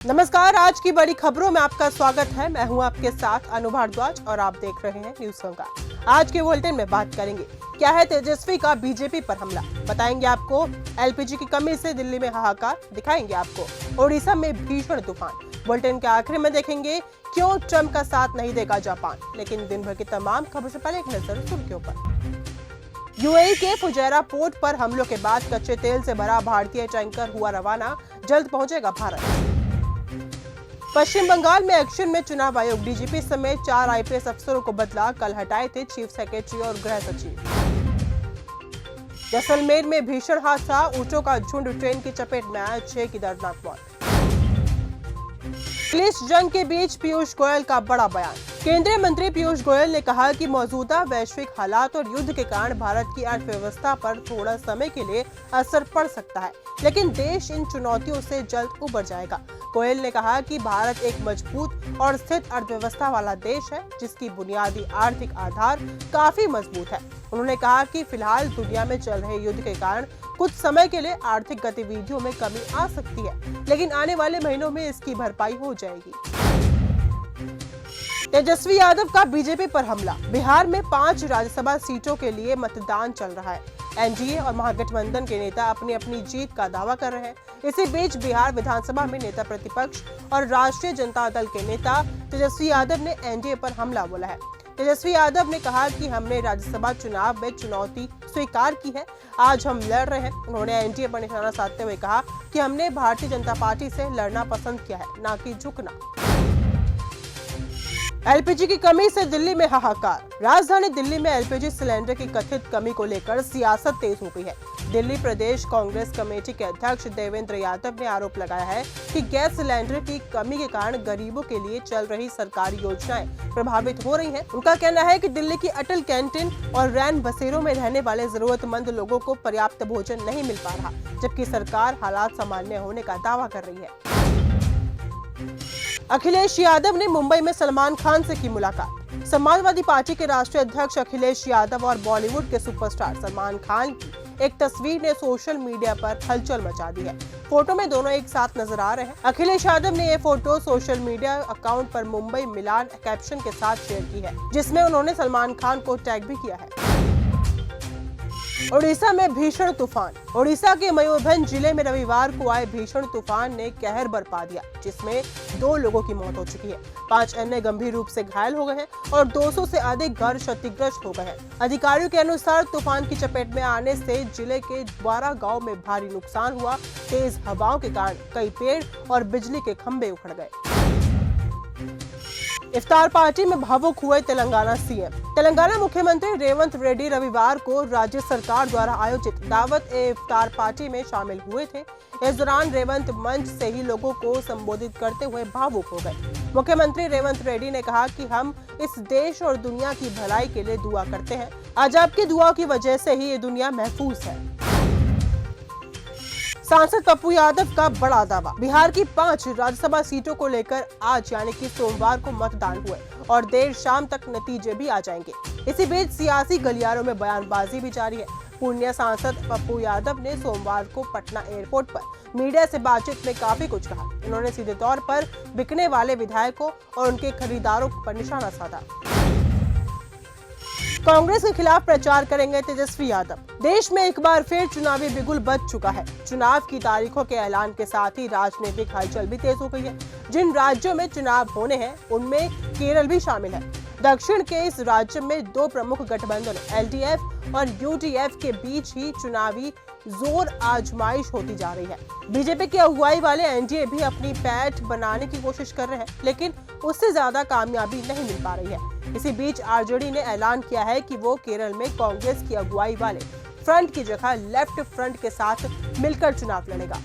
नमस्कार, आज की बड़ी खबरों में आपका स्वागत है। मैं हूं आपके साथ अनु भारद्वाज और आप देख रहे हैं न्यूज संगार। आज के बुलेटिन में बात करेंगे क्या है तेजस्वी का बीजेपी पर हमला, बताएंगे आपको एलपीजी की कमी से दिल्ली में हाहाकार, दिखाएंगे आपको ओडिशा में भीषण तूफान। बुलेटिन के आखिर में देखेंगे क्यों ट्रंप का साथ नहीं देगा जापान। लेकिन दिन भर की तमाम खबर से पहले एक नजर सुर्खियों पर। यूएई के फुजैरा पोर्ट पर हमलों के बाद कच्चे तेल से भरा भारतीय टैंकर हुआ रवाना, जल्द पहुंचेगा भारत। पश्चिम बंगाल में एक्शन में चुनाव आयोग, डीजीपी समेत 4 आईपीएस अफसरों को बदला, कल हटाए थे चीफ सेक्रेटरी और गृह सचिव। जैसलमेर में भीषण हादसा, ऊंटों का झुंड ट्रेन की चपेट में आया, 6 की दर्दनाक मौत। पुलिस जंग के बीच पीयूष गोयल का बड़ा बयान। केंद्रीय मंत्री पीयूष गोयल ने कहा कि मौजूदा वैश्विक हालात और युद्ध के कारण भारत की अर्थव्यवस्था पर थोड़ा समय के लिए असर पड़ सकता है, लेकिन देश इन चुनौतियों से जल्द उबर जाएगा। गोयल ने कहा कि भारत एक मजबूत और स्थिर अर्थव्यवस्था वाला देश है, जिसकी बुनियादी आर्थिक आधार काफी मजबूत है। उन्होंने कहा कि फिलहाल दुनिया में चल रहे युद्ध के कारण कुछ समय के लिए आर्थिक गतिविधियों में कमी आ सकती है, लेकिन आने वाले महीनों में इसकी भरपाई हो जाएगी। तेजस्वी यादव का बीजेपी पर हमला। बिहार में 5 राज्यसभा सीटों के लिए मतदान चल रहा है। एनडीए और महागठबंधन के नेता अपनी अपनी जीत का दावा कर रहे हैं। इसी बीच बिहार विधानसभा में नेता प्रतिपक्ष और राष्ट्रीय जनता दल के नेता तेजस्वी यादव ने एनडीए पर हमला बोला है। तेजस्वी यादव ने कहा कि हमने राज्यसभा चुनाव में चुनौती स्वीकार की है, आज हम लड़ रहे हैं। उन्होंने एनडीए पर निशाना साधते हुए कहा कि हमने भारतीय जनता पार्टी से लड़ना पसंद किया है, न कि झुकना। एलपीजी की कमी से दिल्ली में हाहाकार। राजधानी दिल्ली में एलपीजी सिलेंडर की कथित कमी को लेकर सियासत तेज हो गई है। दिल्ली प्रदेश कांग्रेस कमेटी के अध्यक्ष देवेंद्र यादव ने आरोप लगाया है कि गैस सिलेंडर की कमी के कारण गरीबों के लिए चल रही सरकारी योजनाएं प्रभावित हो रही हैं। उनका कहना है कि दिल्ली की अटल कैंटीन और रैन बसेरों में रहने वाले जरूरतमंद लोगों को पर्याप्त भोजन नहीं मिल पा रहा, जबकि सरकार हालात सामान्य होने का दावा कर रही है। अखिलेश यादव ने मुंबई में सलमान खान से की मुलाकात। समाजवादी पार्टी के राष्ट्रीय अध्यक्ष अखिलेश यादव और बॉलीवुड के सुपरस्टार सलमान खान की एक तस्वीर ने सोशल मीडिया पर हलचल मचा दी है। फोटो में दोनों एक साथ नजर आ रहे हैं। अखिलेश यादव ने ये फोटो सोशल मीडिया अकाउंट पर मुंबई मिलान कैप्शन के साथ शेयर की है, जिसमें उन्होंने सलमान खान को टैग भी किया है। ओडिशा में भीषण तूफान। ओडिशा के मयूरभंज जिले में रविवार को आए भीषण तूफान ने कहर बरपा दिया, जिसमें 2 लोगों की मौत हो चुकी है, 5 अन्य गंभीर रूप से घायल हो गए हैं और 200 से अधिक घर क्षतिग्रस्त हो गए हैं। अधिकारियों के अनुसार तूफान की चपेट में आने से जिले के 12 गांव में भारी नुकसान हुआ। तेज हवाओं के कारण कई पेड़ और बिजली के खंभे उखड़ गए। इफ्तार पार्टी में भावुक हुए तेलंगाना सीएम। तेलंगाना मुख्यमंत्री रेवंत रेड्डी रविवार को राज्य सरकार द्वारा आयोजित दावत-ए-इफ्तार पार्टी में शामिल हुए थे। इस दौरान रेवंत मंच से ही लोगों को संबोधित करते हुए भावुक हो गए। मुख्यमंत्री रेवंत रेड्डी ने कहा कि हम इस देश और दुनिया की भलाई के लिए दुआ करते हैं। आज आपकी दुआ की वजह से ही ये दुनिया महफूज है। सांसद पप्पू यादव का बड़ा दावा। बिहार की 5 राज्यसभा सीटों को लेकर आज यानी कि सोमवार को मतदान हुए और देर शाम तक नतीजे भी आ जाएंगे। इसी बीच सियासी गलियारों में बयानबाजी भी जारी है। पूर्णिया सांसद पप्पू यादव ने सोमवार को पटना एयरपोर्ट पर मीडिया से बातचीत में काफी कुछ कहा। उन्होंने सीधे तौर पर बिकने वाले विधायकों और उनके खरीदारों पर निशाना साधा। कांग्रेस के खिलाफ प्रचार करेंगे तेजस्वी यादव। देश में एक बार फिर चुनावी बिगुल बज चुका है। चुनाव की तारीखों के ऐलान के साथ ही राजनीतिक हलचल भी तेज हो गई है। जिन राज्यों में चुनाव होने हैं उनमें केरल भी शामिल है। दक्षिण के इस राज्य में 2 प्रमुख गठबंधनों एलडीएफ और यूडीएफ के बीच ही चुनावी जोर आजमाइश होती जा रही है। बीजेपी की अगुवाई वाले एनडीए भी अपनी पैठ बनाने की कोशिश कर रहे हैं, लेकिन उससे ज्यादा कामयाबी नहीं मिल पा रही है। इसी बीच आरजेडी ने ऐलान किया है कि वो केरल में कांग्रेस की अगुवाई वाले फ्रंट की जगह लेफ्ट फ्रंट के साथ मिलकर चुनाव लड़ेगा।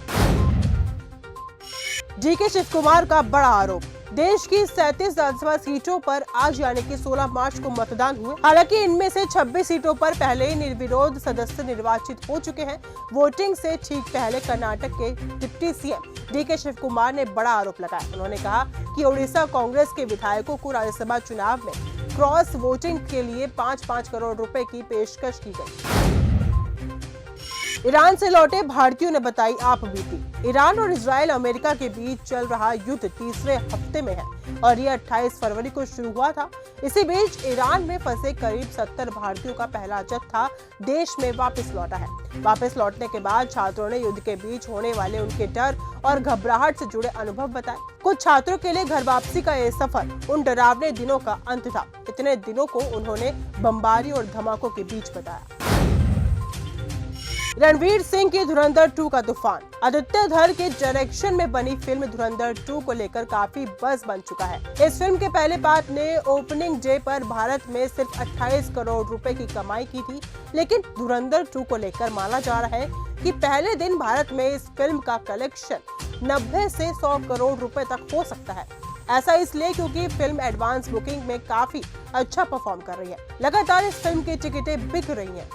डीके शिव कुमार का बड़ा आरोप। देश की 37 राज्यसभा सीटों पर आज यानी कि 16 मार्च को मतदान हुए। हालांकि इनमें से 26 सीटों पर पहले ही निर्विरोध सदस्य निर्वाचित हो चुके हैं। वोटिंग से ठीक पहले कर्नाटक के deputy CM DK Shiv Kumar ने बड़ा आरोप लगाया। उन्होंने कहा कि ओडिशा कांग्रेस के विधायकों को राज्यसभा चुनाव में क्रॉस वोटिंग के लिए 5-5 करोड़ रुपए की पेशकश की गई। ईरान से लौटे भारतीयों ने बताई आप बीती। ईरान और इजराइल अमेरिका के बीच चल रहा युद्ध तीसरे हफ्ते में है और ये 28 फरवरी को शुरू हुआ था। इसी बीच ईरान में फंसे करीब 70 भारतीयों का पहला जत्था देश में वापस लौटा है। वापस लौटने के बाद छात्रों ने युद्ध के बीच होने वाले उनके डर और घबराहट से जुड़े अनुभव बताए। कुछ छात्रों के लिए घर वापसी का ये सफर उन डरावने दिनों का अंत था। इतने दिनों को उन्होंने बमबारी और धमाकों के बीच बताया। रणवीर सिंह की धुरंधर 2 का तूफान। आदित्य धर के डायरेक्शन में बनी फिल्म धुरंधर 2 को लेकर काफी बज़ बन चुका है। इस फिल्म के पहले पार्ट ने ओपनिंग डे पर भारत में सिर्फ 28 करोड़ रुपए की कमाई की थी, लेकिन धुरंधर 2 को लेकर माना जा रहा है कि पहले दिन भारत में इस फिल्म का कलेक्शन 90 से 100 करोड़ रुपए तक हो सकता है। ऐसा इसलिए क्योंकि फिल्म एडवांस बुकिंग में काफी अच्छा परफॉर्म कर रही है। लगातार इस फिल्म की टिकटें बिक रही हैं।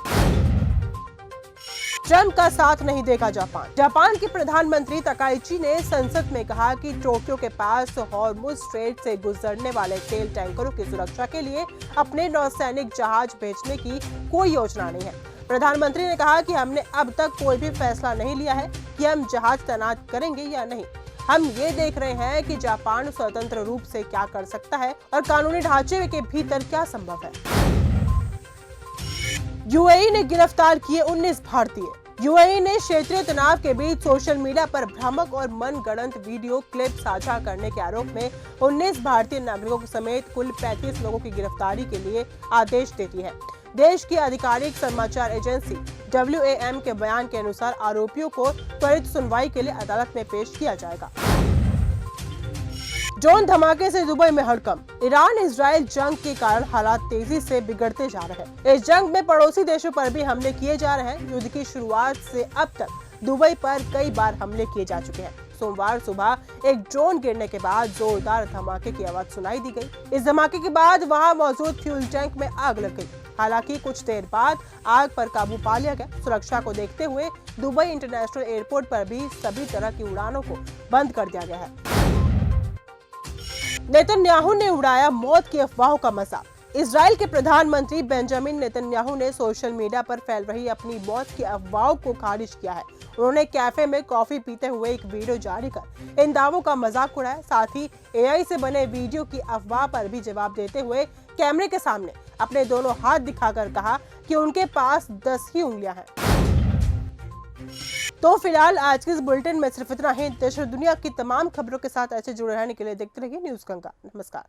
ट्रंप का साथ नहीं देगा जापान। जापान के प्रधानमंत्री तकाइची ने संसद में कहा कि टोक्यो के पास हॉर्मुज़ स्ट्रेट से गुजरने वाले तेल टैंकरों की सुरक्षा के लिए अपने नौसैनिक जहाज भेजने की कोई योजना नहीं है। प्रधानमंत्री ने कहा कि हमने अब तक कोई भी फैसला नहीं लिया है कि हम जहाज तैनात करेंगे या नहीं। हम ये देख रहे हैं कि जापान स्वतंत्र रूप से क्या कर सकता है और कानूनी ढांचे के भीतर क्या संभव है। यूएई ने गिरफ्तार किए 19 भारतीय। यूएई ने क्षेत्रीय तनाव के बीच सोशल मीडिया पर भ्रामक और मनगढ़ंत वीडियो क्लिप साझा करने के आरोप में 19 भारतीय नागरिकों समेत कुल 35 लोगों की गिरफ्तारी के लिए आदेश देती है। देश की आधिकारिक समाचार एजेंसी WAM के बयान के अनुसार आरोपियों को त्वरित सुनवाई के लिए अदालत में पेश किया जाएगा। ड्रोन धमाके से दुबई में हड़कंप। ईरान इजराइल जंग के कारण हालात तेजी से बिगड़ते जा रहे हैं। इस जंग में पड़ोसी देशों पर भी हमले किए जा रहे हैं। युद्ध की शुरुआत से अब तक दुबई पर कई बार हमले किए जा चुके हैं। सोमवार सुबह एक ड्रोन गिरने के बाद जोरदार धमाके की आवाज सुनाई दी गई। इस धमाके के बाद वहां मौजूद फ्यूल टैंक में आग लग गई। हालांकि कुछ देर बाद आग पर काबू पा लिया गया। सुरक्षा को देखते हुए दुबई इंटरनेशनल एयरपोर्ट पर भी सभी तरह की उड़ानों को बंद कर दिया गया है। नेतन्याहू ने उड़ाया मौत की अफवाहों का मजाक। इजराइल के प्रधानमंत्री बेंजामिन नेतन्याहू ने सोशल मीडिया पर फैल रही अपनी मौत की अफवाहों को खारिज किया है। उन्होंने कैफे में कॉफी पीते हुए एक वीडियो जारी कर इन दावों का मजाक उड़ाया। साथ ही AI से बने वीडियो की अफवाह पर भी जवाब देते हुए कैमरे के सामने अपने दोनों हाथ दिखाकर कहा कि उनके पास 10 ही उंगलियां हैं। तो फिलहाल आज के इस बुलेटिन में सिर्फ इतना ही। देश और दुनिया की तमाम खबरों के साथ ऐसे जुड़े रहने के लिए देखते रहिए न्यूज़ गंगा। नमस्कार।